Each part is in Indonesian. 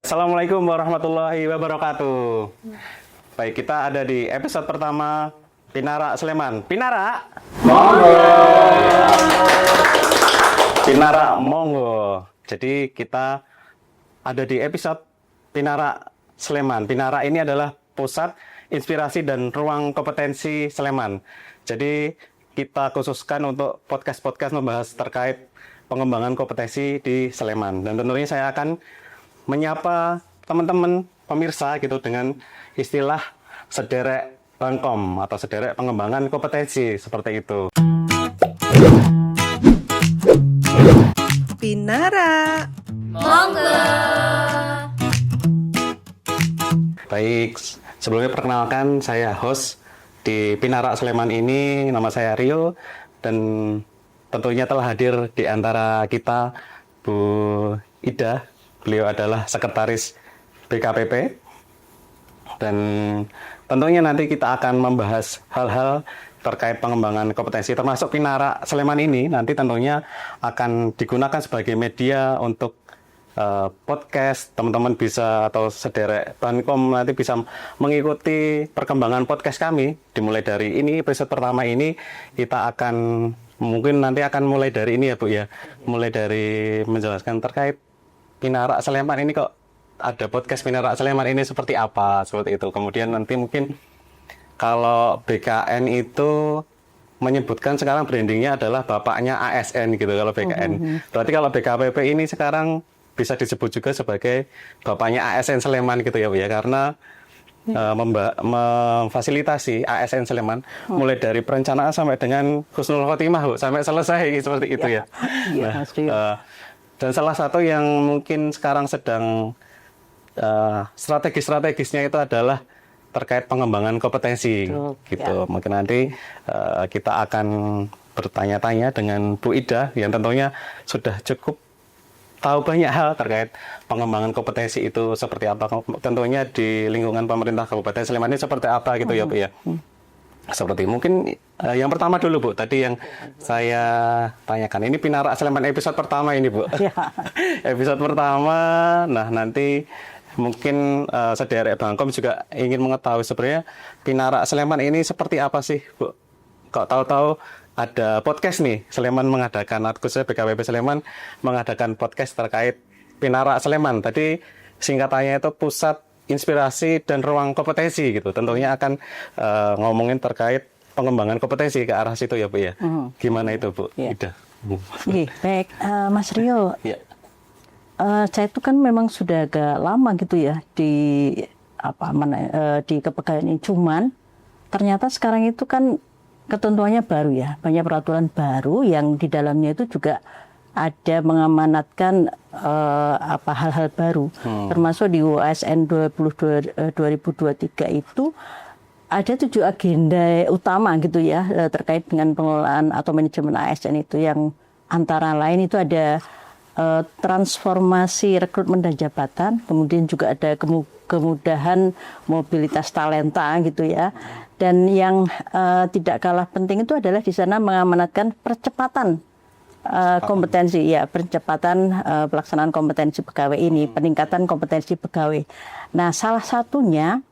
Assalamualaikum warahmatullahi wabarakatuh. Baik, kita ada di episode pertama Pinara Sleman. Pinara? Monggo! Pinara Monggo. Jadi kita ada di episode Pinara Sleman. Pinara ini adalah pusat inspirasi dan ruang kompetensi Sleman. Jadi kita khususkan untuk podcast-podcast membahas terkait pengembangan kompetensi di Sleman. Dan tentunya saya akan menyapa teman-teman pemirsa gitu dengan istilah sederek Pengkom atau sederek pengembangan kompetensi seperti itu. Pinara. Monggo. Baik, sebelumnya perkenalkan saya host di Pinara Sleman ini, nama saya Rio, dan tentunya telah hadir di antara kita Bu Ida. Beliau adalah sekretaris BKPP, dan tentunya nanti kita akan membahas hal-hal terkait pengembangan kompetensi, termasuk Pinara Sleman ini nanti tentunya akan digunakan sebagai media untuk podcast. Teman-teman bisa atau sederek Pengkom nanti bisa mengikuti perkembangan podcast kami. Dimulai dari ini episode pertama ini kita akan mungkin nanti akan mulai dari ini ya Bu ya, mulai dari menjelaskan terkait Pinara Sleman ini, kok ada podcast Pinara Sleman ini seperti apa, seperti itu. Kemudian nanti mungkin kalau BKN itu menyebutkan sekarang brandingnya adalah bapaknya ASN gitu kalau BKN. Berarti kalau BKPP ini sekarang bisa disebut juga sebagai bapaknya ASN Sleman gitu ya Bu ya, karena memfasilitasi ASN Sleman mulai dari perencanaan sampai dengan husnul khotimah Bu, sampai selesai seperti itu ya. Nah, dan salah satu yang mungkin sekarang sedang strategi-strategisnya itu adalah terkait pengembangan kompetensi gitu. Mungkin nanti kita akan bertanya-tanya dengan Bu Ida yang tentunya sudah cukup tahu banyak hal terkait pengembangan kompetensi itu seperti apa. Tentunya di lingkungan pemerintah Kabupaten Sleman ini seperti apa gitu ya Bu ya. Seperti mungkin yang pertama dulu Bu, tadi yang saya tanyakan, ini Pinara Sleman episode pertama ini Bu. Ya. Episode pertama, nah nanti mungkin sederek Pengkom juga ingin mengetahui sebenarnya Pinara Sleman ini seperti apa sih Bu? Kok tahu-tahu ada podcast nih, Sleman mengadakan, khususnya BKPP Sleman mengadakan podcast terkait Pinara Sleman. Tadi singkatannya itu Pusat Inspirasi dan Ruang Kompetensi gitu. Tentunya akan ngomongin terkait pengembangan kompetensi ke arah situ ya Bu ya. Gimana itu Bu? Ida. Baik, Mas Rio. Ya. Saya itu kan memang sudah agak lama gitu ya di di kepegawaian ini. Cuman ternyata sekarang itu kan ketentuannya baru ya, banyak peraturan baru yang di dalamnya itu juga ada mengamanatkan hal-hal baru, termasuk di UASN 2023 itu ada 7 agenda utama gitu ya terkait dengan pengelolaan atau manajemen ASN itu, yang antara lain itu ada transformasi rekrutmen dan jabatan, kemudian juga ada kemudahan mobilitas talenta gitu ya, dan yang tidak kalah penting itu adalah di sana mengamanatkan percepatan kompetensi ya, percepatan pelaksanaan kompetensi pegawai ini, peningkatan kompetensi pegawai. Nah, salah satunya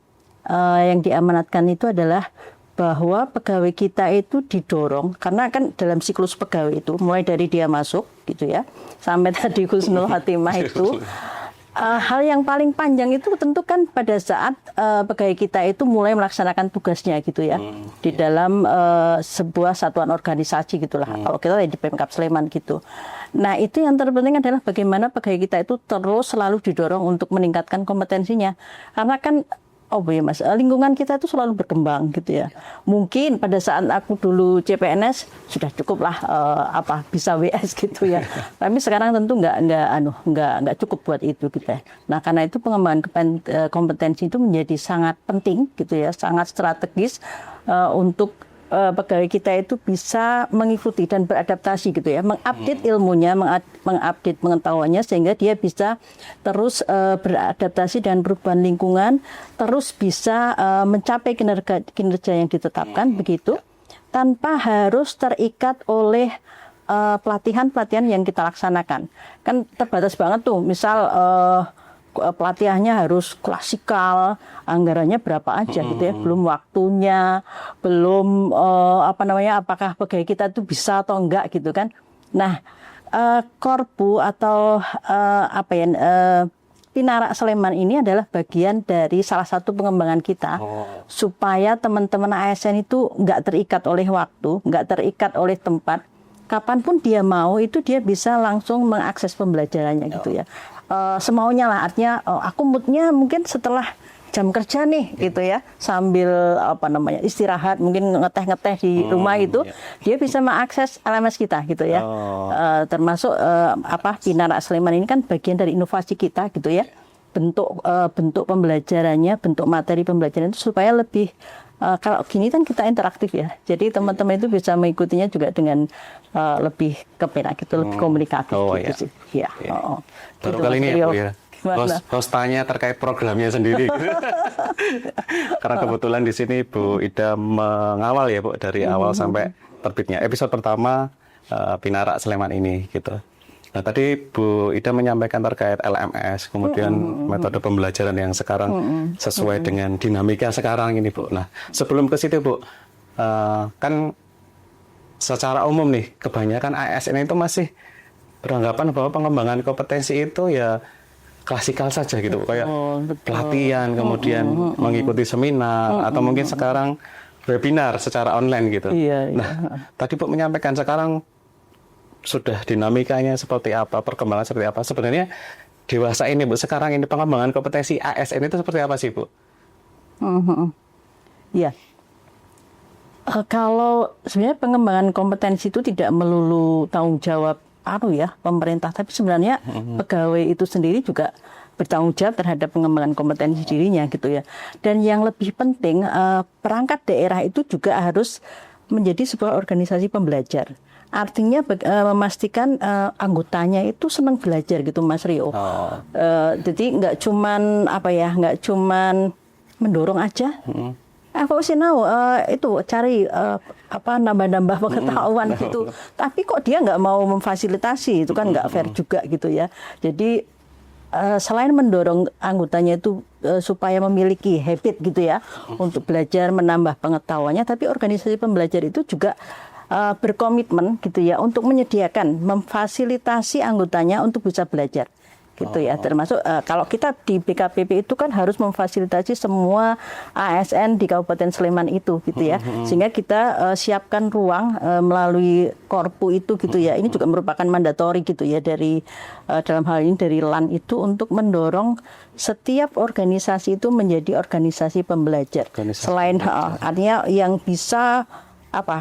yang diamanatkan itu adalah bahwa pegawai kita itu didorong, karena kan dalam siklus pegawai itu mulai dari dia masuk gitu ya sampai tadi husnul khotimah itu hal yang paling panjang itu tentu kan pada saat pegawai kita itu mulai melaksanakan tugasnya gitu ya di dalam sebuah satuan organisasi gitulah. Kalau kita di Pemkab Sleman gitu. Nah, itu yang terpenting adalah bagaimana pegawai kita itu terus selalu didorong untuk meningkatkan kompetensinya. Karena kan Mas, lingkungan kita itu selalu berkembang gitu ya. Mungkin pada saat aku dulu CPNS sudah cukup lah bisa WS gitu ya. Tapi sekarang tentu nggak cukup buat itu kita. Nah, karena itu pengembangan kompetensi itu menjadi sangat penting gitu ya, sangat strategis untuk pegawai kita itu bisa mengikuti dan beradaptasi gitu ya, mengupdate ilmunya, mengupdate pengetahuannya sehingga dia bisa terus beradaptasi dengan perubahan lingkungan, terus bisa mencapai kinerja yang ditetapkan begitu, tanpa harus terikat oleh pelatihan-pelatihan yang kita laksanakan. Kan terbatas banget tuh, misal pelatihannya harus klasikal, anggarannya berapa aja gitu ya, belum waktunya, belum apakah pegawai kita tuh bisa atau enggak gitu kan. Nah, Korpu atau Pinara Sleman ini adalah bagian dari salah satu pengembangan kita supaya teman-teman ASN itu nggak terikat oleh waktu, nggak terikat oleh tempat. Kapanpun dia mau itu dia bisa langsung mengakses pembelajarannya gitu ya. Semaunya lah, artinya aku moodnya mungkin setelah jam kerja nih gitu ya, sambil istirahat, mungkin ngeteh-ngeteh di rumah itu, dia bisa mengakses LMS kita gitu ya. Termasuk Pinara Sleman ini kan bagian dari inovasi kita gitu ya. Bentuk pembelajarannya, bentuk materi pembelajaran itu supaya lebih kalau gini kan kita interaktif ya. Jadi teman-teman itu bisa mengikutinya juga dengan lebih kepenak gitu, lebih komunikatif gitu sih. Ya. Baru gitu, kali ini ya Bu ya. Gimana? Host tanya terkait programnya sendiri. Karena kebetulan di sini Bu Ida mengawal ya Bu dari awal sampai terbitnya episode pertama Pinara Sleman ini gitu. Nah tadi Bu Ida menyampaikan terkait LMS, kemudian metode pembelajaran yang sekarang sesuai dengan dinamika sekarang ini Bu. Nah sebelum ke situ Bu, kan secara umum nih kebanyakan ASN itu masih beranggapan bahwa pengembangan kompetensi itu ya klasikal saja gitu, kayak pelatihan, kemudian mengikuti seminar, atau mungkin sekarang webinar secara online gitu. Nah, tadi Bu menyampaikan sekarang sudah dinamikanya seperti apa, perkembangan seperti apa. Sebenarnya dewasa ini Bu, sekarang ini pengembangan kompetensi ASN itu seperti apa sih Bu? Iya. Kalau sebenarnya pengembangan kompetensi itu tidak melulu tanggung jawab pemerintah, tapi sebenarnya pegawai itu sendiri juga bertanggung jawab terhadap pengembangan kompetensi dirinya gitu ya. Dan yang lebih penting, perangkat daerah itu juga harus menjadi sebuah organisasi pembelajar. Artinya memastikan anggotanya itu senang belajar gitu Mas Rio. Jadi nggak cuman mendorong aja. Aku sih itu cari nambah-nambah pengetahuan gitu. Tapi kok dia nggak mau memfasilitasi, itu kan nggak fair juga gitu ya. Jadi selain mendorong anggotanya itu supaya memiliki habit gitu ya untuk belajar menambah pengetahuannya, tapi organisasi pembelajar itu juga berkomitmen gitu ya untuk menyediakan, memfasilitasi anggotanya untuk bisa belajar. Gitu ya, termasuk kalau kita di BKPP itu kan harus memfasilitasi semua ASN di Kabupaten Sleman itu gitu ya, sehingga kita siapkan ruang melalui Korpu itu gitu ya. Ini juga merupakan mandatori gitu ya dari dalam hal ini dari LAN itu untuk mendorong setiap organisasi itu menjadi organisasi pembelajar. Selain artinya yang bisa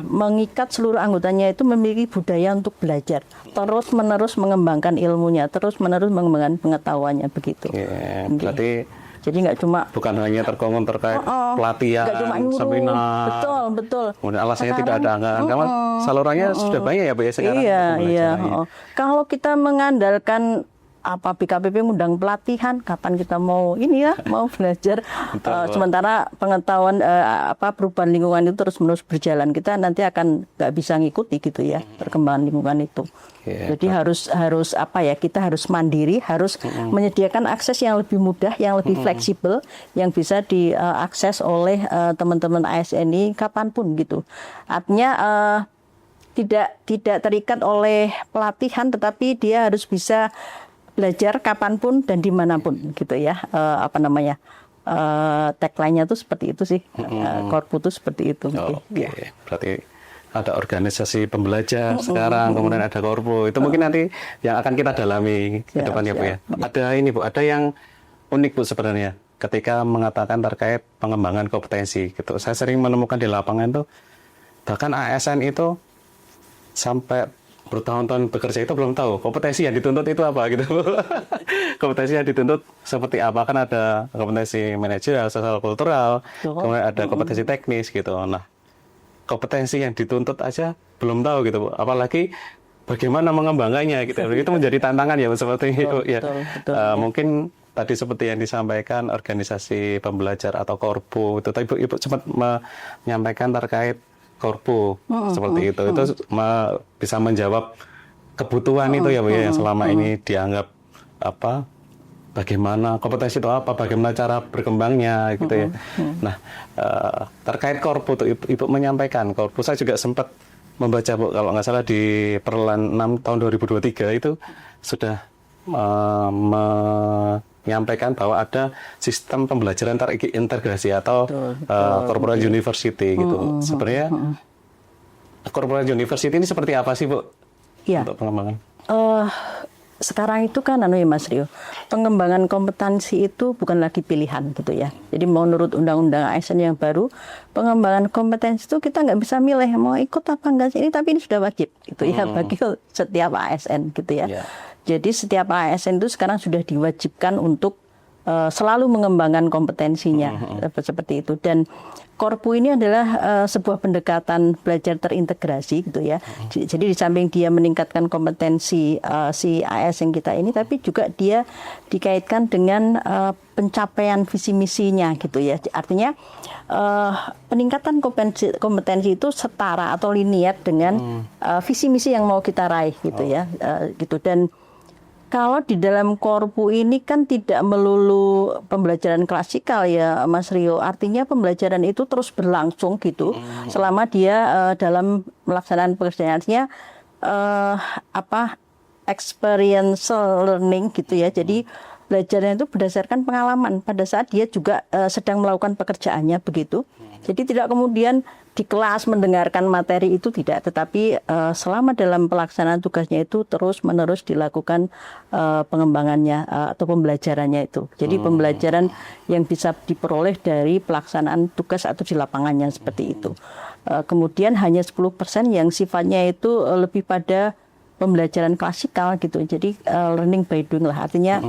mengikat seluruh anggotanya itu memiliki budaya untuk belajar, terus menerus mengembangkan ilmunya, terus menerus mengembangkan pengetahuannya begitu. Berarti jadi nggak cuma bukan hanya terkongkong terkait pelatihan, seminar. Betul. Kemudian alasannya tidak ada anggaran, karena salurannya sudah banyak ya Bu ya sekarang. Iya. Kalau kita mengandalkan BKPP ngundang pelatihan, kapan kita mau belajar. Sementara pengetahuan perubahan lingkungan itu terus-menerus berjalan, kita nanti akan nggak bisa ngikuti gitu ya perkembangan lingkungan itu. Jadi harus kita harus mandiri, harus menyediakan akses yang lebih mudah, yang lebih fleksibel, yang bisa diakses oleh teman-teman ASN ini kapanpun gitu. Artinya tidak terikat oleh pelatihan, tetapi dia harus bisa belajar kapanpun dan dimanapun gitu ya. Tagline-nya tuh seperti itu sih. Korpu itu seperti itu. Berarti ada organisasi pembelajar sekarang, kemudian ada Korpu. Itu mungkin nanti yang akan kita dalami ke depannya Bu ya. Ada ini Bu, ada yang unik Bu sebenarnya ketika mengatakan terkait pengembangan kompetensi gitu. Saya sering menemukan di lapangan tuh bahkan ASN itu sampai bertahun-tahun bekerja itu belum tahu kompetensi yang dituntut itu apa gitu. Kompetensi yang dituntut seperti apa, kan ada kompetensi manajerial, sosial kultural, kemudian ada kompetensi teknis gitu. Nah, kompetensi yang dituntut aja belum tahu gitu Bu. Apalagi bagaimana mengembangkannya gitu. Itu menjadi tantangan ya seperti itu ya. Mungkin tadi seperti yang disampaikan organisasi pembelajar atau Korpu itu tadi Ibu sempat menyampaikan terkait Korpu seperti itu bisa menjawab kebutuhan itu ya Bu ya, yang selama ini dianggap bagaimana kompetensi itu apa, bagaimana cara berkembangnya gitu ya. Nah, terkait korpu tuh Ibu menyampaikan korpu, saya juga sempat membaca Bu, kalau nggak salah di Perlan 6 tahun 2023 itu sudah menyampaikan bahwa ada sistem pembelajaran terintegrasi atau corporate university gitu. Sebenarnya corporate university ini seperti apa sih Bu? Iya. Untuk pengembangan? Sekarang itu kan ya Mas Rio, pengembangan kompetensi itu bukan lagi pilihan gitu ya. Jadi menurut undang-undang ASN yang baru, pengembangan kompetensi itu kita nggak bisa milih mau ikut apa enggak sih ini, tapi ini sudah wajib gitu ya bagi setiap ASN gitu ya. Jadi setiap ASN itu sekarang sudah diwajibkan untuk selalu mengembangkan kompetensinya seperti itu. Dan Korpu ini adalah sebuah pendekatan belajar terintegrasi gitu ya. Jadi di samping dia meningkatkan kompetensi si ASN kita ini, tapi juga dia dikaitkan dengan pencapaian visi misinya gitu ya. Artinya peningkatan kompetensi itu setara atau linear dengan visi misi yang mau kita raih gitu ya. Gitu. Dan kalau di dalam Korpu ini kan tidak melulu pembelajaran klasikal ya Mas Rio. Artinya pembelajaran itu terus berlangsung gitu selama dia dalam melaksanaan pekerjaannya experiential learning gitu ya. Jadi belajarnya itu berdasarkan pengalaman pada saat dia juga sedang melakukan pekerjaannya begitu. Jadi tidak kemudian di kelas mendengarkan materi itu tidak, tetapi selama dalam pelaksanaan tugasnya itu terus-menerus dilakukan pengembangannya atau pembelajarannya itu. Jadi pembelajaran yang bisa diperoleh dari pelaksanaan tugas atau di lapangannya seperti itu. Kemudian hanya 10% yang sifatnya itu lebih pada pembelajaran klasikal gitu. Jadi learning by doing lah. Artinya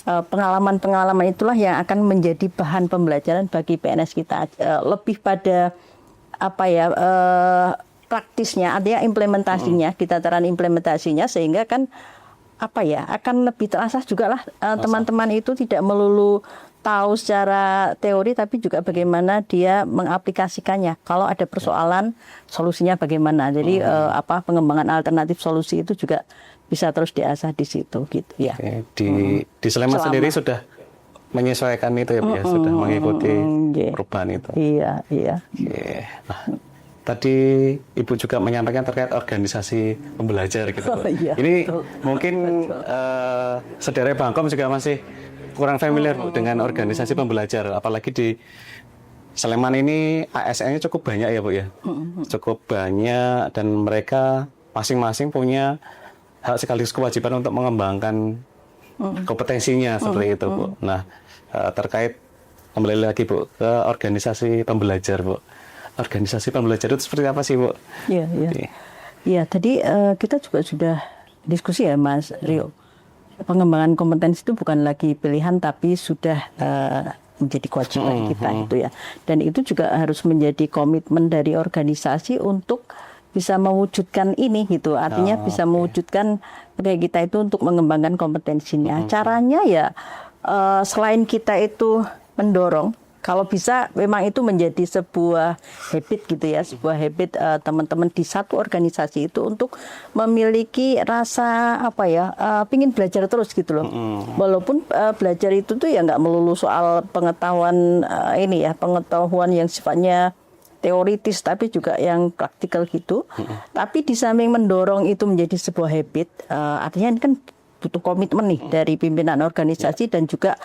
pengalaman-pengalaman itulah yang akan menjadi bahan pembelajaran bagi PNS kita. Lebih pada praktisnya, artinya implementasinya, di tataran implementasinya, sehingga kan akan lebih terasa juga lah teman-teman itu tidak melulu tahu secara teori, tapi juga bagaimana dia mengaplikasikannya. Kalau ada persoalan, solusinya bagaimana. Jadi pengembangan alternatif solusi itu juga bisa terus diasah di situ gitu ya. Di Sleman sendiri sudah menyesuaikan itu ya Bu ya, sudah mengikuti perubahan itu. Iya. Nah, tadi Ibu juga menyampaikan terkait organisasi pembelajar gitu. Ini betul. Mungkin saudara Bangkom juga masih kurang familiar dengan organisasi pembelajar, apalagi di Sleman ini ASN-nya cukup banyak ya Bu ya. Cukup banyak dan mereka masing-masing punya hak sekaligus kewajiban untuk mengembangkan kompetensinya seperti itu Bu. Nah, terkait kembali lagi Bu ke organisasi pembelajar Bu. Organisasi pembelajar itu seperti apa sih Bu? Iya, tadi kita juga sudah diskusi ya Mas Rio. Pengembangan kompetensi itu bukan lagi pilihan, tapi sudah menjadi kewajiban kita gitu ya. Dan itu juga harus menjadi komitmen dari organisasi untuk bisa mewujudkan ini gitu. Artinya bisa mewujudkan kayak kita itu untuk mengembangkan kompetensinya. Caranya ya selain kita itu mendorong, kalau bisa memang itu menjadi sebuah habit gitu ya, sebuah habit teman-teman di satu organisasi itu untuk memiliki rasa pingin belajar terus gitu loh. Walaupun belajar itu tuh ya nggak melulu soal pengetahuan pengetahuan yang sifatnya teoritis, tapi juga yang praktikal gitu. Tapi di samping mendorong itu menjadi sebuah habit, artinya ini kan butuh komitmen nih dari pimpinan organisasi dan juga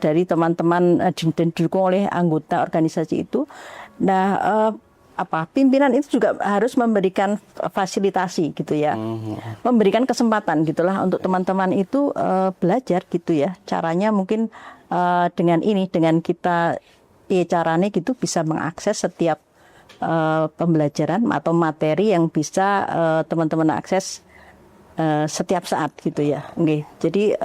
dari teman-teman dan didukung oleh anggota organisasi itu. Nah, pimpinan itu juga harus memberikan fasilitasi gitu ya, memberikan kesempatan gitulah untuk teman-teman itu belajar gitu ya. Caranya mungkin dengan kita caranya gitu bisa mengakses setiap pembelajaran atau materi yang bisa teman-teman akses setiap saat gitu ya. Jadi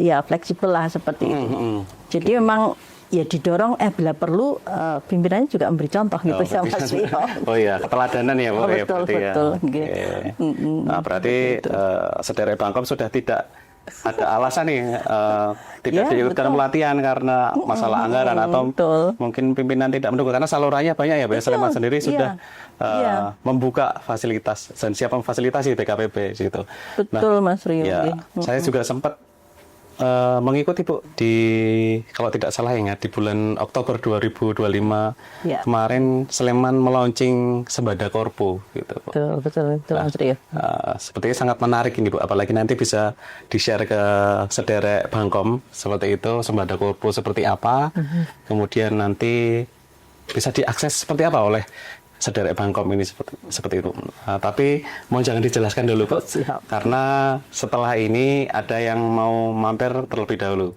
ya fleksibel lah seperti itu. Jadi memang ya didorong bila perlu pimpinannya juga memberi contoh gitu ya Mas Rio. Oh iya, keteladanan ya Bu. Betul. Nah, berarti saudara Bangkom sudah tidak ada alasan nih tidak diikutkan pelatihan karena masalah anggaran atau mungkin pimpinan tidak mendukung, karena salurannya banyak ya Bu. Sleman sendiri sudah membuka fasilitas dan siap memfasilitasi BKPB gitu. Betul Mas Rio. Saya juga sempat mengikuti Bu di kalau tidak salah ingat di bulan Oktober 2025 Ya. kemarin Sleman melaunching Sembada Korpo gitu Bu. Betul Mas Rio. Sepertinya sangat menarik ini Bu, apalagi nanti bisa di-share ke sederek Bangkom seperti itu, Sembada Korpo seperti apa, kemudian nanti bisa diakses seperti apa oleh sederek Bangkom ini seperti itu. Tapi mau jangan dijelaskan dulu Bu, Siap. karena setelah ini ada yang mau mampir terlebih dahulu.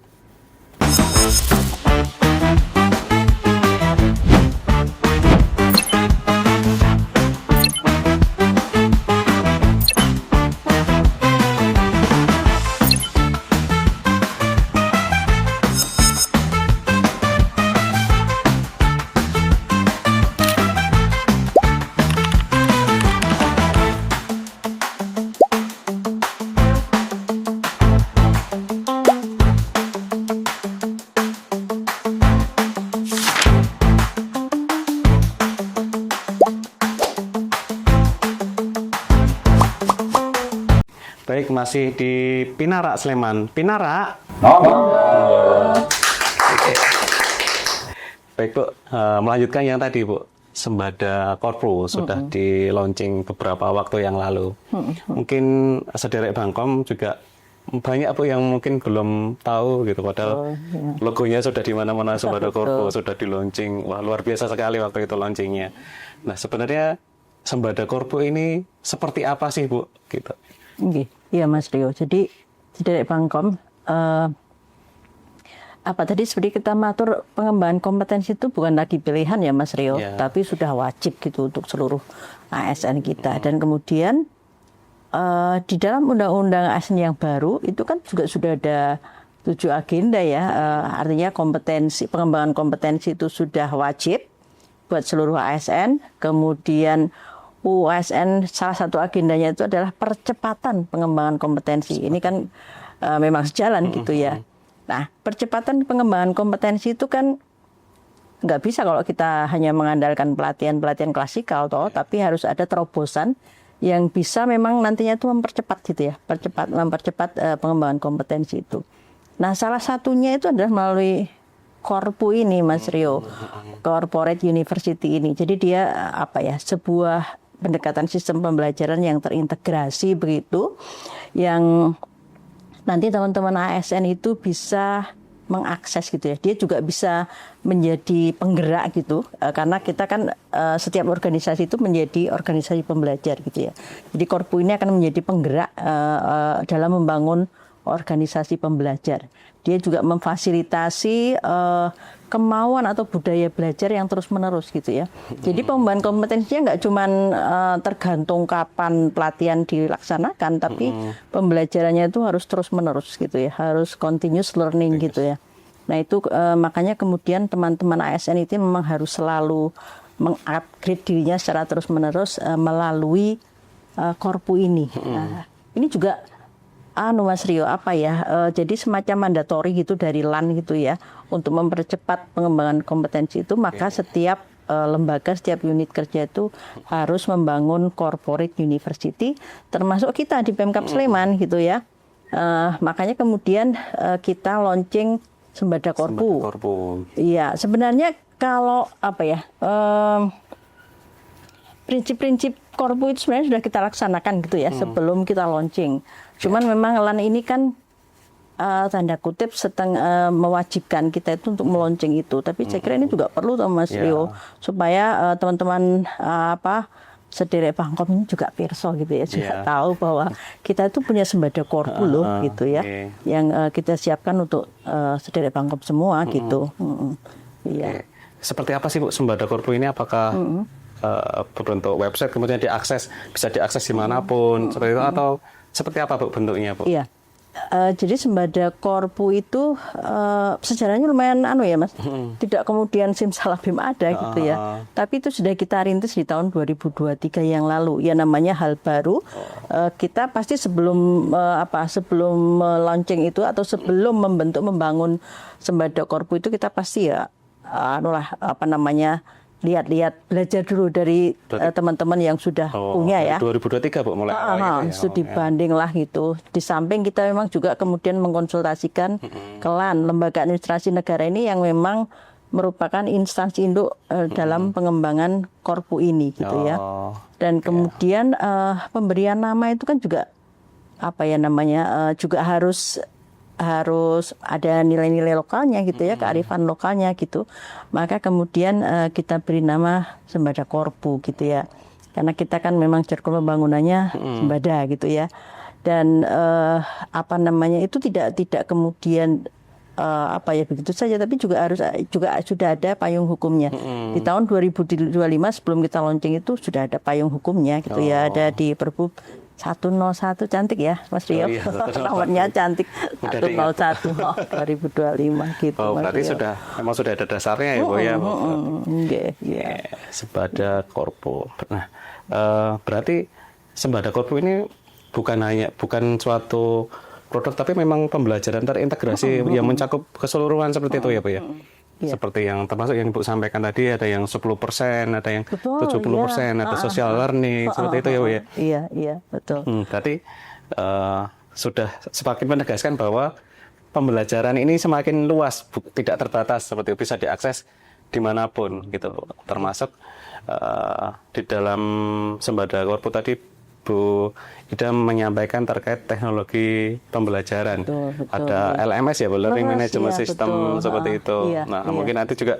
Baik, masih di Pinara Sleman. Pinara. Baik Bu, melanjutkan yang tadi Bu, Sembada Korpo sudah di launching beberapa waktu yang lalu. Mungkin sederek Bangkom juga banyak Bu yang mungkin belum tahu gitu, padahal logonya sudah di mana-mana Sembada Korpo sudah di launching. Wah, luar biasa sekali waktu itu launchingnya. Nah, sebenarnya Sembada Korpo ini seperti apa sih Bu? Gitu. Iya Mas Rio. Jadi sederek Bangkom apa tadi seperti kita matur, pengembangan kompetensi itu bukan lagi pilihan ya Mas Rio, tapi sudah wajib gitu untuk seluruh ASN kita. Dan kemudian di dalam undang-undang ASN yang baru itu kan juga sudah ada 7 agenda ya, artinya pengembangan kompetensi itu sudah wajib buat seluruh ASN. Kemudian ASN salah satu agendanya itu adalah percepatan pengembangan kompetensi. Ini kan memang sejalan gitu ya. Nah, percepatan pengembangan kompetensi itu kan nggak bisa kalau kita hanya mengandalkan pelatihan klasikal tapi harus ada terobosan yang bisa memang nantinya itu mempercepat gitu ya, mempercepat pengembangan kompetensi itu. Nah, salah satunya itu adalah melalui Korpo ini Mas Rio, Corporate University ini. Jadi dia sebuah pendekatan sistem pembelajaran yang terintegrasi begitu, yang nanti teman-teman ASN itu bisa mengakses gitu ya. Dia juga bisa menjadi penggerak gitu, karena kita kan setiap organisasi itu menjadi organisasi pembelajar gitu ya. Jadi Korpo ini akan menjadi penggerak dalam membangun organisasi pembelajar. Dia juga memfasilitasi kemauan atau budaya belajar yang terus-menerus gitu ya. Jadi pengembangan kompetensinya nggak cuma tergantung kapan pelatihan dilaksanakan, tapi pembelajarannya itu harus terus-menerus gitu ya, harus continuous learning gitu ya. Nah itu makanya kemudian teman-teman ASN itu memang harus selalu mengupgrade dirinya secara terus-menerus melalui Korpo ini. Nah, ini juga Mas Rio jadi semacam mandatori gitu dari LAN gitu ya, untuk mempercepat pengembangan kompetensi itu, maka setiap lembaga, setiap unit kerja itu harus membangun corporate university, termasuk kita di Pemkab Sleman gitu ya. Makanya kemudian kita launching Sembada Korpo. Iya, sebenarnya kalau prinsip-prinsip Korpo itu sebenarnya sudah kita laksanakan gitu ya sebelum kita launching. Cuman memang LAN ini kan tanda kutip mewajibkan kita itu untuk melaunching itu. Tapi saya kira ini juga perlu Mas Rio, supaya teman-teman sederek Bangkom ini juga pirsa gitu ya, juga tahu bahwa kita itu punya Sembada Korpo loh gitu ya, yang kita siapkan untuk sederek Bangkom semua gitu. Seperti apa sih Bu Sembada Korpo ini? Apakah berbentuk website kemudian bisa diakses dimanapun seperti itu, atau seperti apa Bu bentuknya Bu? Iya. Jadi Sembada Korpo itu sejarahnya lumayan ya Mas. Tidak kemudian simsalabim ada gitu ya. Tapi itu sudah kita rintis di tahun 2023 yang lalu. Ya namanya hal baru. Kita pasti sebelum launching itu atau sebelum membangun Sembada Korpo itu kita pasti lihat-lihat, belajar dulu dari teman-teman yang sudah punya ya. 2023 Bu mulai awal gitu ya. Studi banding lah gitu. Di samping kita memang juga kemudian mengkonsultasikan ke LAN, Lembaga Administrasi Negara ini yang memang merupakan instansi induk dalam pengembangan Korpu ini gitu ya. Dan kemudian pemberian nama itu kan juga apa ya namanya juga harus ada nilai-nilai lokalnya gitu ya, kearifan lokalnya gitu. Maka kemudian kita beri nama Sembada Korpu gitu ya. Karena kita kan memang jargon pembangunannya sembada gitu ya. Dan apa namanya itu tidak kemudian apa ya begitu saja, tapi juga sudah ada payung hukumnya. Di tahun 2025 sebelum kita launching itu sudah ada payung hukumnya gitu ya, ada di Perbup 101, cantik ya Mas Rio. Nomornya cantik 101 2025 gitu. Berarti memang sudah ada dasarnya ya Bu ya. Sembada Korpu. Nah, berarti Sembada Korpu ini bukan suatu produk, tapi memang pembelajaran terintegrasi yang mencakup keseluruhan seperti itu ya Bu ya. Seperti yang termasuk yang Ibu sampaikan tadi, ada yang 10%, ada yang 70%, ada social learning, seperti itu ya Bu ya. Iya, betul. Berarti sudah semakin menegaskan bahwa pembelajaran ini semakin luas, tidak terbatas, seperti itu, bisa diakses dimanapun gitu. Termasuk di dalam Sembada Korpu tadi Bu Ida menyampaikan terkait teknologi pembelajaran. Betul. Ada LMS ya, Learning Management System, seperti itu. Mungkin nanti juga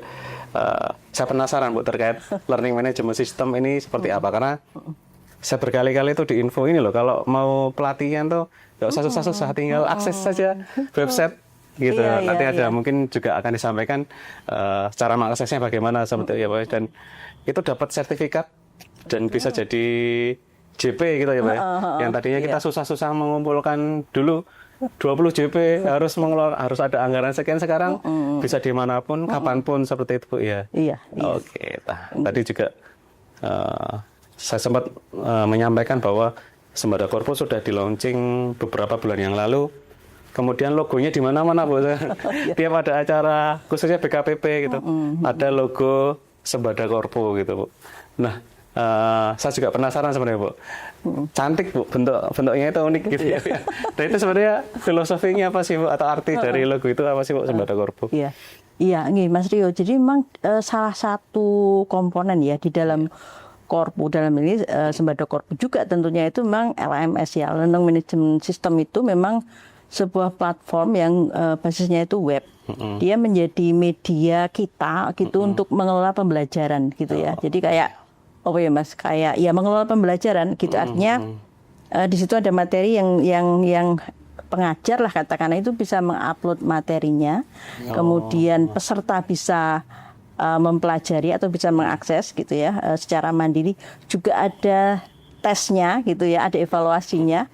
saya penasaran Bu terkait Learning Management System ini seperti apa, karena saya berkali-kali itu di info ini loh, kalau mau pelatihan tuh nggak usah susah-susah, tinggal akses saja website gitu. Nanti ada mungkin juga akan disampaikan cara mengaksesnya bagaimana seperti itu ya Pak. Dan itu dapat sertifikat dan bisa jadi JP gitu ya Pak. Yang tadinya kita susah-susah mengumpulkan dulu 20 JP, harus ada anggaran sekian, sekarang bisa dimanapun, kapanpun, seperti itu Bu ya. Iya. Oke, tadi juga saya sempat menyampaikan bahwa Sembada Korpu sudah di launching beberapa bulan yang lalu. Kemudian logonya di mana-mana Bu. Tiap ada acara, khususnya BKPP gitu, ada logo Sembada Korpu gitu Bu. Nah, saya juga penasaran sebenarnya Bu. Cantik Bu, bentuknya itu unik gitu ya. Dan itu sebenarnya filosofinya apa sih Bu, atau arti dari logo itu apa sih Bu, Sembada Korpu? Iya, nih Mas Rio. Jadi memang salah satu komponen ya di dalam Korpu, dalam ini Sembada Korpu juga tentunya itu memang LMS ya, Learning Management System itu memang sebuah platform yang basisnya itu web. Dia menjadi media kita gitu untuk mengelola pembelajaran gitu ya. Jadi kayak Mas, kayak ya mengelola pembelajaran gitu. Artinya di situ ada materi yang pengajar lah katakanlah itu bisa mengupload materinya. Kemudian peserta bisa mempelajari atau bisa mengakses gitu ya secara mandiri. Juga ada tesnya gitu ya, ada evaluasinya.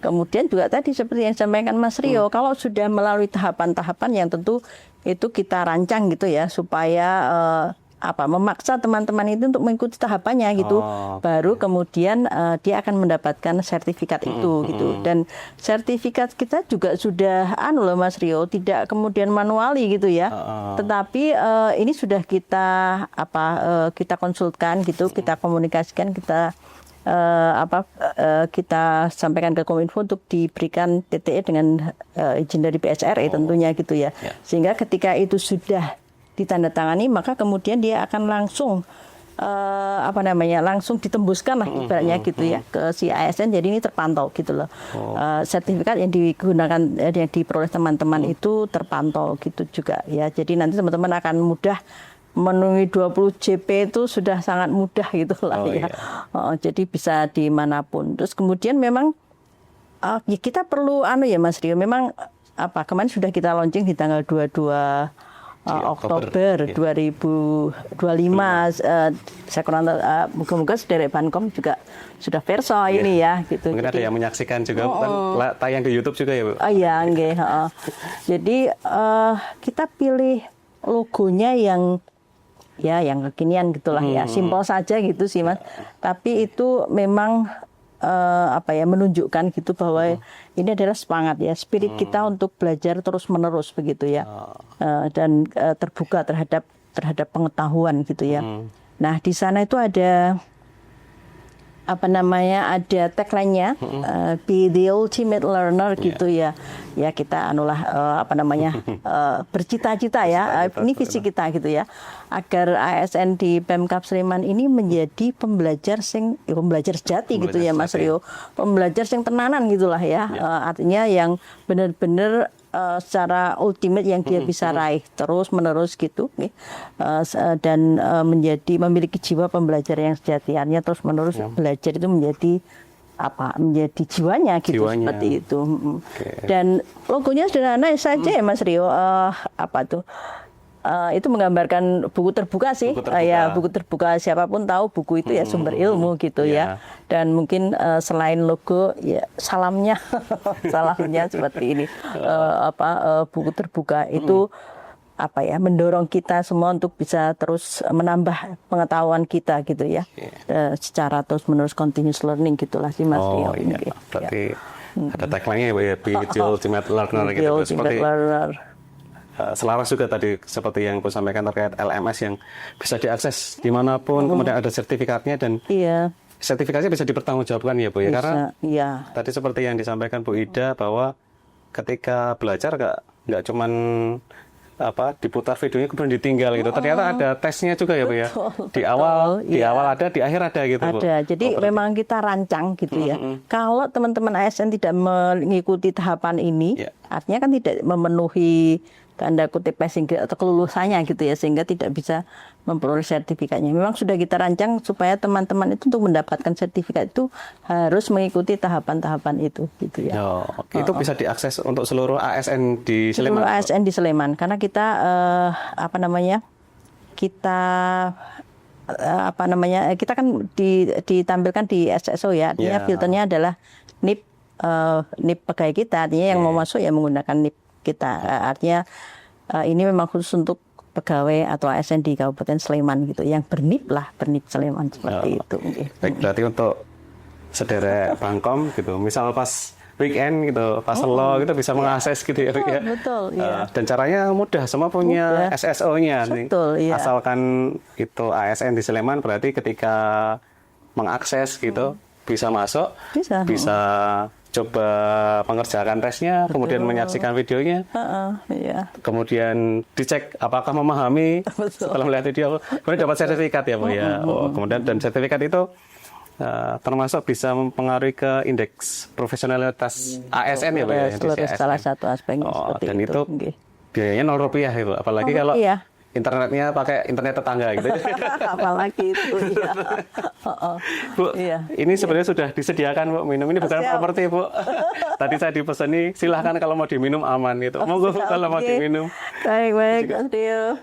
Kemudian juga tadi seperti yang disampaikan Mas Rio, kalau sudah melalui tahapan-tahapan yang tentu itu kita rancang gitu ya supaya memaksa teman-teman itu untuk mengikuti tahapannya gitu, baru kemudian dia akan mendapatkan sertifikat itu gitu. Dan sertifikat kita juga sudah loh Mas Rio, tidak kemudian manuali gitu ya, tetapi ini sudah kita kita konsultkan gitu, kita komunikasikan, kita kita sampaikan ke Kominfo untuk diberikan TTE dengan izin dari PSRE tentunya gitu ya. Sehingga ketika itu sudah ditandatangani, maka kemudian dia akan langsung langsung ditembuskan lah ibaratnya gitu ya ke si ASN. Jadi ini terpantau gitu loh. Sertifikat yang digunakan yang diperoleh teman-teman itu terpantau gitu juga ya. Jadi nanti teman-teman akan mudah memenuhi 20 JP itu sudah sangat mudah gitu lah ya. Jadi bisa dimanapun. Terus kemudian memang ya kita perlu ya Mas Rio, memang kemarin sudah kita launching di tanggal 22 Oktober 2025. Saya kurang moga-moga sedherek Bankom juga sudah verso ini ya gitu. Mungkin ada yang menyaksikan juga kan tayang di YouTube juga ya Bu. Iya nggih, Jadi kita pilih logonya yang kekinian gitulah ya, simpel saja gitu sih Mas. Tapi itu memang menunjukkan gitu bahwa ini adalah semangat ya, spirit kita untuk belajar terus menerus begitu ya, dan terbuka terhadap pengetahuan gitu ya. Nah, di sana itu ada ada tagline-nya, be the ultimate learner gitu ya. Ya kita bercita-cita ya. Ini visi kita gitu ya. Agar ASN di Pemkab Sleman ini menjadi pembelajar sejati gitu ya Mas Rio. Pembelajar sing tenanan gitulah ya. Artinya yang benar-benar secara ultimate yang dia bisa raih terus menerus gitu, dan memiliki jiwa pembelajar yang sejati. Artinya terus menerus belajar itu menjadi jiwanya gitu, seperti itu. Dan logonya sederhana saja ya Mas Rio, itu menggambarkan buku terbuka sih. Buku terbuka, siapapun tahu buku itu ya sumber ilmu gitu ya. Dan mungkin selain logo ya salamnya seperti ini. Buku terbuka itu mendorong kita semua untuk bisa terus menambah pengetahuan kita gitu ya. Secara terus-menerus continuous learning gitulah sih Mas Rio. Berarti ada tagline-nya ya, be the ultimate learner gitu. Seperti selaras juga tadi seperti yang aku sampaikan terkait LMS yang bisa diakses dimanapun, kemudian ada sertifikatnya dan sertifikatnya bisa dipertanggungjawabkan ya Bu ya, karena tadi seperti yang disampaikan Bu Ida bahwa ketika belajar nggak cuman diputar videonya kemudian ditinggal gitu, ternyata ada tesnya juga ya Bu ya, di awal ada, di akhir ada gitu Bu. Ada, jadi memang kita rancang gitu ya. Kalau teman-teman ASN tidak mengikuti tahapan ini, artinya kan tidak memenuhi tanda kutip passing grade atau kelulusannya gitu ya, sehingga tidak bisa memperoleh sertifikatnya. Memang sudah kita rancang supaya teman-teman itu untuk mendapatkan sertifikat itu harus mengikuti tahapan-tahapan itu gitu ya. Itu bisa diakses untuk seluruh ASN di Sleman. Seluruh ASN di Sleman, karena kita kita kan ditampilkan di SSO ya, artinya filternya adalah NIP pegawai kita, artinya yang mau masuk ya menggunakan NIP kita. Artinya ini memang khusus untuk pegawai atau ASN di Kabupaten Sleman gitu, yang bernip Sleman seperti itu. Baik, berarti untuk sedherek Bangkom gitu, misal pas weekend gitu, pas lo gitu bisa mengakses gitu ya. Betul, iya. Dan caranya mudah, semua punya SSO-nya nih. Asalkan itu ASN di Sleman, berarti ketika mengakses gitu bisa masuk, bisa coba mengerjakan tesnya, kemudian menyaksikan videonya, kemudian dicek apakah memahami. Setelah melihat video, kemudian dapat sertifikat ya Bu ya. Kemudian dan sertifikat itu termasuk bisa mempengaruhi ke indeks profesionalitas ASN ya Bu ya. Salah satu aspeknya seperti dan itu biayanya Rp0 itu, apalagi kalau internetnya pakai internet tetangga gitu. Apalagi itu Bu, ini sebenarnya sudah disediakan Bu minum. Ini bukan properti Bu. Tadi saya dipeseni, silahkan kalau mau diminum aman gitu. Monggo kalau mau diminum. Baik, Mas Rio.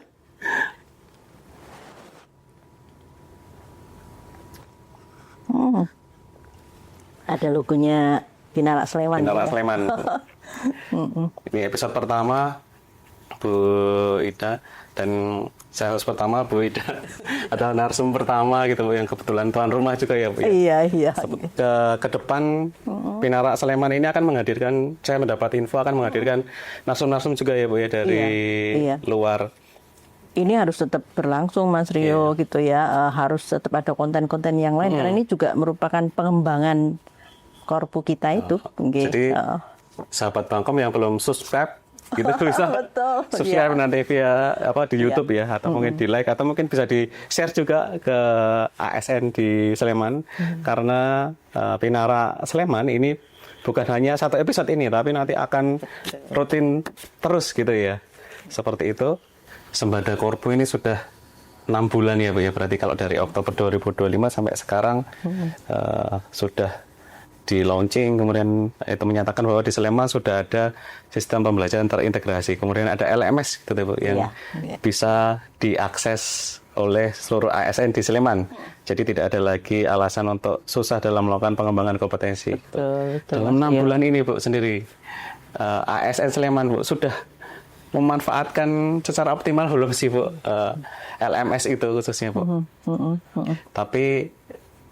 Ada logonya Pinara Sleman. Sleman. Ini episode pertama Bu Ida, dan saya host pertama Bu Ida. Ada narasumber pertama gitu Bu, yang kebetulan tuan rumah juga ya Bu ya. Iya. Ke depan Pinara Sleman ini akan menghadirkan, saya mendapat info akan menghadirkan narsum-narsum juga ya Bu ya dari luar. Ini harus tetap berlangsung Mas Rio gitu ya. Harus tetap ada konten-konten yang lain, karena ini juga merupakan pengembangan korpu kita itu. Jadi sahabat Bangkom yang belum subscribe gitu bisa subscribe nanti via di YouTube ya, atau mungkin di like, atau mungkin bisa di share juga ke ASN di Sleman, karena Pinara Sleman ini bukan hanya satu episode ini, tapi nanti akan rutin terus gitu ya, seperti itu. Sembada Korpu ini sudah 6 bulan ya Bu ya, berarti kalau dari Oktober 2025 sampai sekarang sudah di launching, kemudian itu menyatakan bahwa di Sleman sudah ada sistem pembelajaran terintegrasi, kemudian ada LMS gitu Bu, yang bisa diakses oleh seluruh ASN di Sleman. Jadi tidak ada lagi alasan untuk susah dalam melakukan pengembangan kompetensi. Dalam 6 bulan ini Bu sendiri, ASN Sleman Bu sudah memanfaatkan secara optimal belum sih Bu LMS itu khususnya Bu? Tapi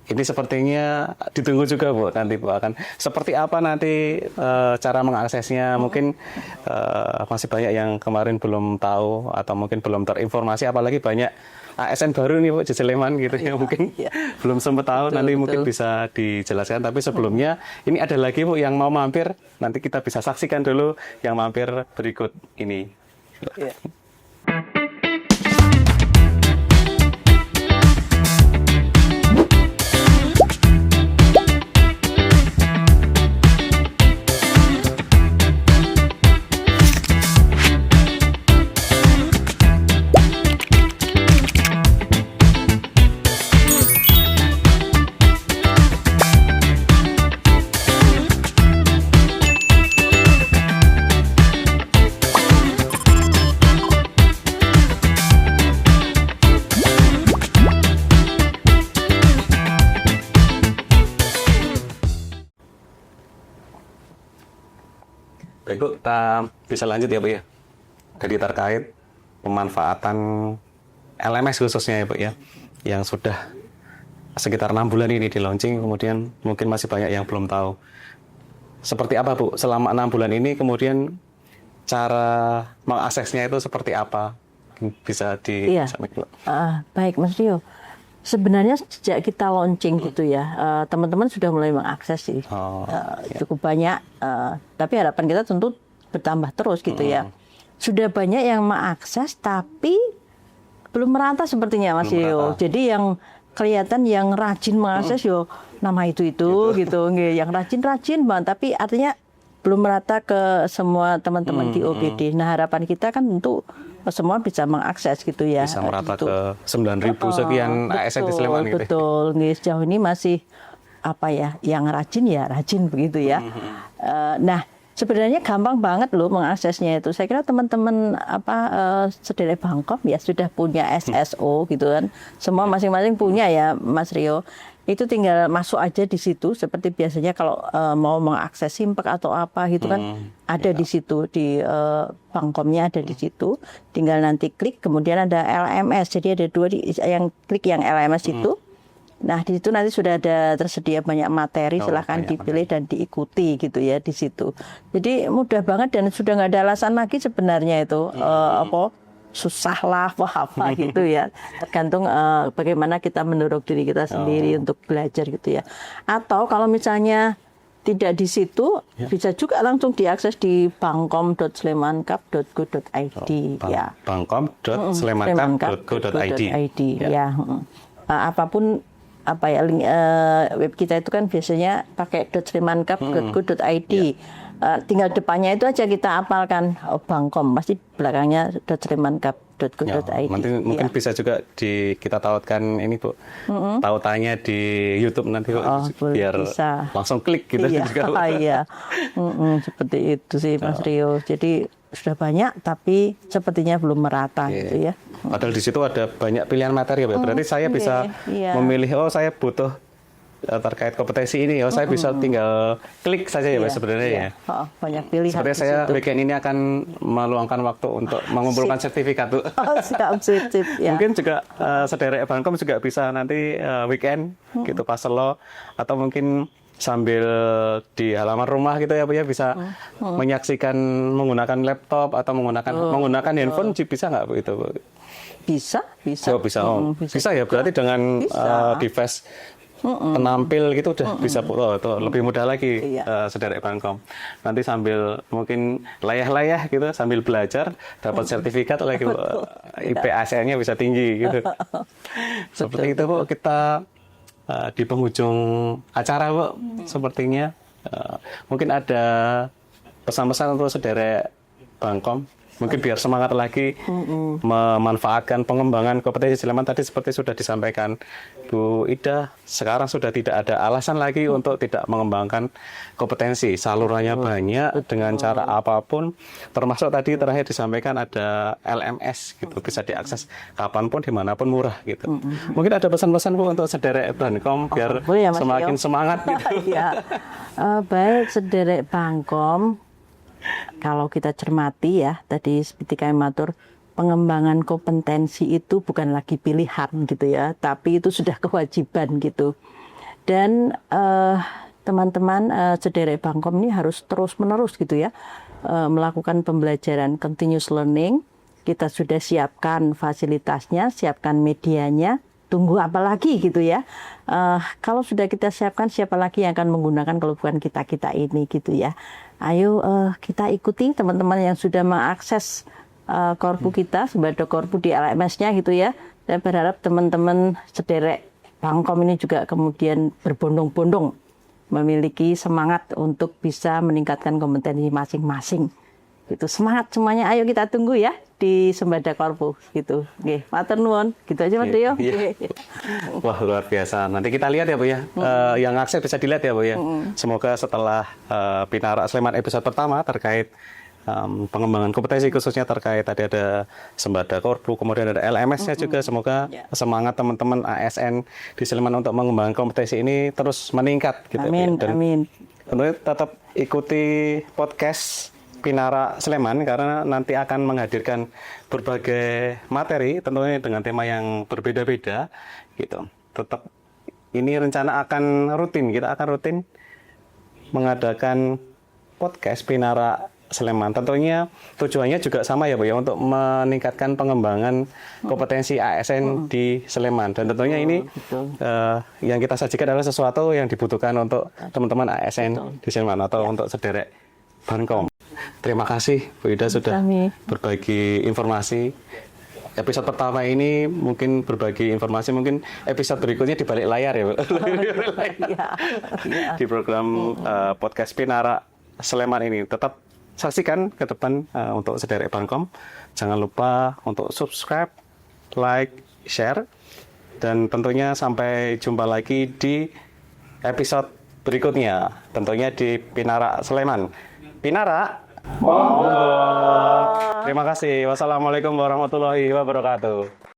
ini sepertinya ditunggu juga Bu, nanti Bu akan seperti apa nanti cara mengaksesnya. Mungkin masih banyak yang kemarin belum tahu atau mungkin belum terinformasi, apalagi banyak ASN baru nih Bu di Sleman gitu ya, mungkin belum sempat tahu. Nanti mungkin bisa dijelaskan, tapi sebelumnya ini ada lagi Bu yang mau mampir, nanti kita bisa saksikan dulu yang mampir berikut ini. Iya. Baik Bu, kita bisa lanjut ya Bu ya. Jadi terkait pemanfaatan LMS khususnya ya Bu ya, yang sudah sekitar 6 bulan ini di launching, kemudian mungkin masih banyak yang belum tahu. Seperti apa Bu, selama 6 bulan ini kemudian cara mengaksesnya itu seperti apa? Bisa disampaikan Bu? Baik Mas Rio. Sebenarnya sejak kita launching gitu ya, teman-teman sudah mulai mengakses sih. Cukup banyak, tapi harapan kita tentu bertambah terus gitu ya. Sudah banyak yang mengakses tapi belum merata sepertinya Mas Rio. Jadi yang kelihatan yang rajin mengakses yo nama itu gitu. Yang rajin banget, tapi artinya belum merata ke semua teman-teman di OGD. Nah harapan kita kan tentu semua bisa mengakses gitu ya. Bisa merata gitu. ke 9.000 sekian ASN di Sleman gitu. Betul, sejauh ini masih apa ya, yang rajin begitu ya. Nah sebenarnya gampang banget loh mengaksesnya itu. Saya kira teman-teman sederek Bangkom ya sudah punya SSO gitu kan. Semua masing-masing punya ya Mas Rio. Itu tinggal masuk aja di situ seperti biasanya kalau mau mengakses Simpek atau apa gitu kan ada di situ di Bangkomnya ada di situ. Tinggal nanti klik, kemudian ada LMS. Jadi ada dua yang klik yang LMS itu. Nah di situ nanti sudah ada tersedia banyak materi, silahkan dipilih dan diikuti gitu ya di situ. Jadi mudah banget dan sudah nggak ada alasan lagi sebenarnya itu susah lah apa gitu ya, tergantung bagaimana kita mendorong diri kita sendiri untuk belajar gitu ya. Atau kalau misalnya tidak di situ bisa juga langsung diakses di bangkom.slemankap.go.id ya. bangkom.slemankap.go.id ya. Apapun link web kita itu kan biasanya pakai .slemankap.go.id. Tinggal depannya itu aja kita apalkan Bangkom, pasti belakangnya .slemankap.go.id. Nanti mungkin bisa juga kita tautkan ini Bu, tautannya di YouTube nanti Bu, biar bisa langsung klik gitu juga Bu. Seperti itu sih Mas Rio. Jadi sudah banyak tapi sepertinya belum merata gitu ya. Padahal di situ ada banyak pilihan materi ya, berarti saya bisa memilih saya butuh terkait kompetensi ini, saya bisa tinggal klik saja ya sebenarnya ya. Banyak pilihan. Sepertinya saya weekend ini akan meluangkan waktu untuk mengumpulkan sertifikat tuh. Sip, ya. Mungkin juga sederek Bangkom juga bisa nanti weekend gitu pas lo, atau mungkin sambil di halaman rumah gitu ya Bu ya, bisa menyaksikan menggunakan laptop atau menggunakan handphone, bisa nggak Bu itu Bu? Bisa. Bisa ya, berarti dengan device penampil gitu udah bisa tuh lebih mudah lagi sederek Bangkom. Nanti sambil mungkin layah-layah gitu sambil belajar dapat sertifikat lagi IPAC-nya bisa tinggi gitu. Seperti itu Bu, kita di penghujung acara Bu, sepertinya mungkin ada pesan-pesan untuk sederek Bangkom. Mungkin biar semangat lagi memanfaatkan pengembangan kompetensi Sleman tadi seperti sudah disampaikan Bu Ida, sekarang sudah tidak ada alasan lagi untuk tidak mengembangkan kompetensi. Salurannya banyak dengan cara apapun, termasuk tadi terakhir disampaikan ada LMS gitu, bisa diakses kapanpun dimanapun murah gitu. Mungkin ada pesan-pesan Bu untuk sederek Bangkom biar semakin semangat gitu. Baik sederek Bangkom. Kalau kita cermati ya, tadi seperti kami matur, pengembangan kompetensi itu bukan lagi pilihan gitu ya, tapi itu sudah kewajiban gitu. Dan teman-teman sederek Bangkom ini harus terus-menerus gitu ya melakukan pembelajaran continuous learning. Kita sudah siapkan fasilitasnya, siapkan medianya, tunggu apa lagi gitu ya. Kalau sudah kita siapkan, siapa lagi yang akan menggunakan kalau bukan kita-kita ini gitu ya. Ayo kita ikuti teman-teman yang sudah mengakses korpu kita, sembada korpu di LMS-nya gitu ya. Dan berharap teman-teman sederek Bangkom ini juga kemudian berbondong-bondong memiliki semangat untuk bisa meningkatkan kompetensi masing-masing. Gitu. Semangat semuanya, ayo kita tunggu ya di Sembada Korpu gitu. Oke, matur nuwun. Gitu aja Mas Rio. Iya. Wah, luar biasa. Nanti kita lihat ya Bu ya. Yang akses bisa dilihat ya Bu ya. Semoga setelah Pinara Sleman episode pertama terkait pengembangan kompetensi khususnya terkait tadi ada Sembada Korpu, kemudian ada LMS-nya juga. Semoga Ya. semangat teman-teman ASN di Sleman untuk mengembangkan kompetensi ini terus meningkat gitu. Amin, Dan amin. tentunya tetap ikuti podcast Pinara Sleman karena nanti akan menghadirkan berbagai materi tentunya dengan tema yang berbeda-beda gitu. Tetap ini rencana akan rutin, kita akan rutin mengadakan podcast Pinara Sleman. Tentunya tujuannya juga sama ya Bu ya, untuk meningkatkan pengembangan kompetensi ASN di Sleman. Dan tentunya ini yang kita sajikan adalah sesuatu yang dibutuhkan untuk teman-teman ASN di Sleman atau untuk sederek Bangkom. Terima kasih Bu Ida sudah berbagi informasi. Episode pertama ini mungkin berbagi informasi, mungkin episode berikutnya di balik layar ya Bu. Di program podcast Pinara Sleman ini. Tetap saksikan ke depan untuk sederek Bangkom. Jangan lupa untuk subscribe, like, share, dan tentunya sampai jumpa lagi di episode berikutnya. Tentunya di Pinara Sleman. Pinara. Terima kasih. Wassalamualaikum warahmatullahi wabarakatuh.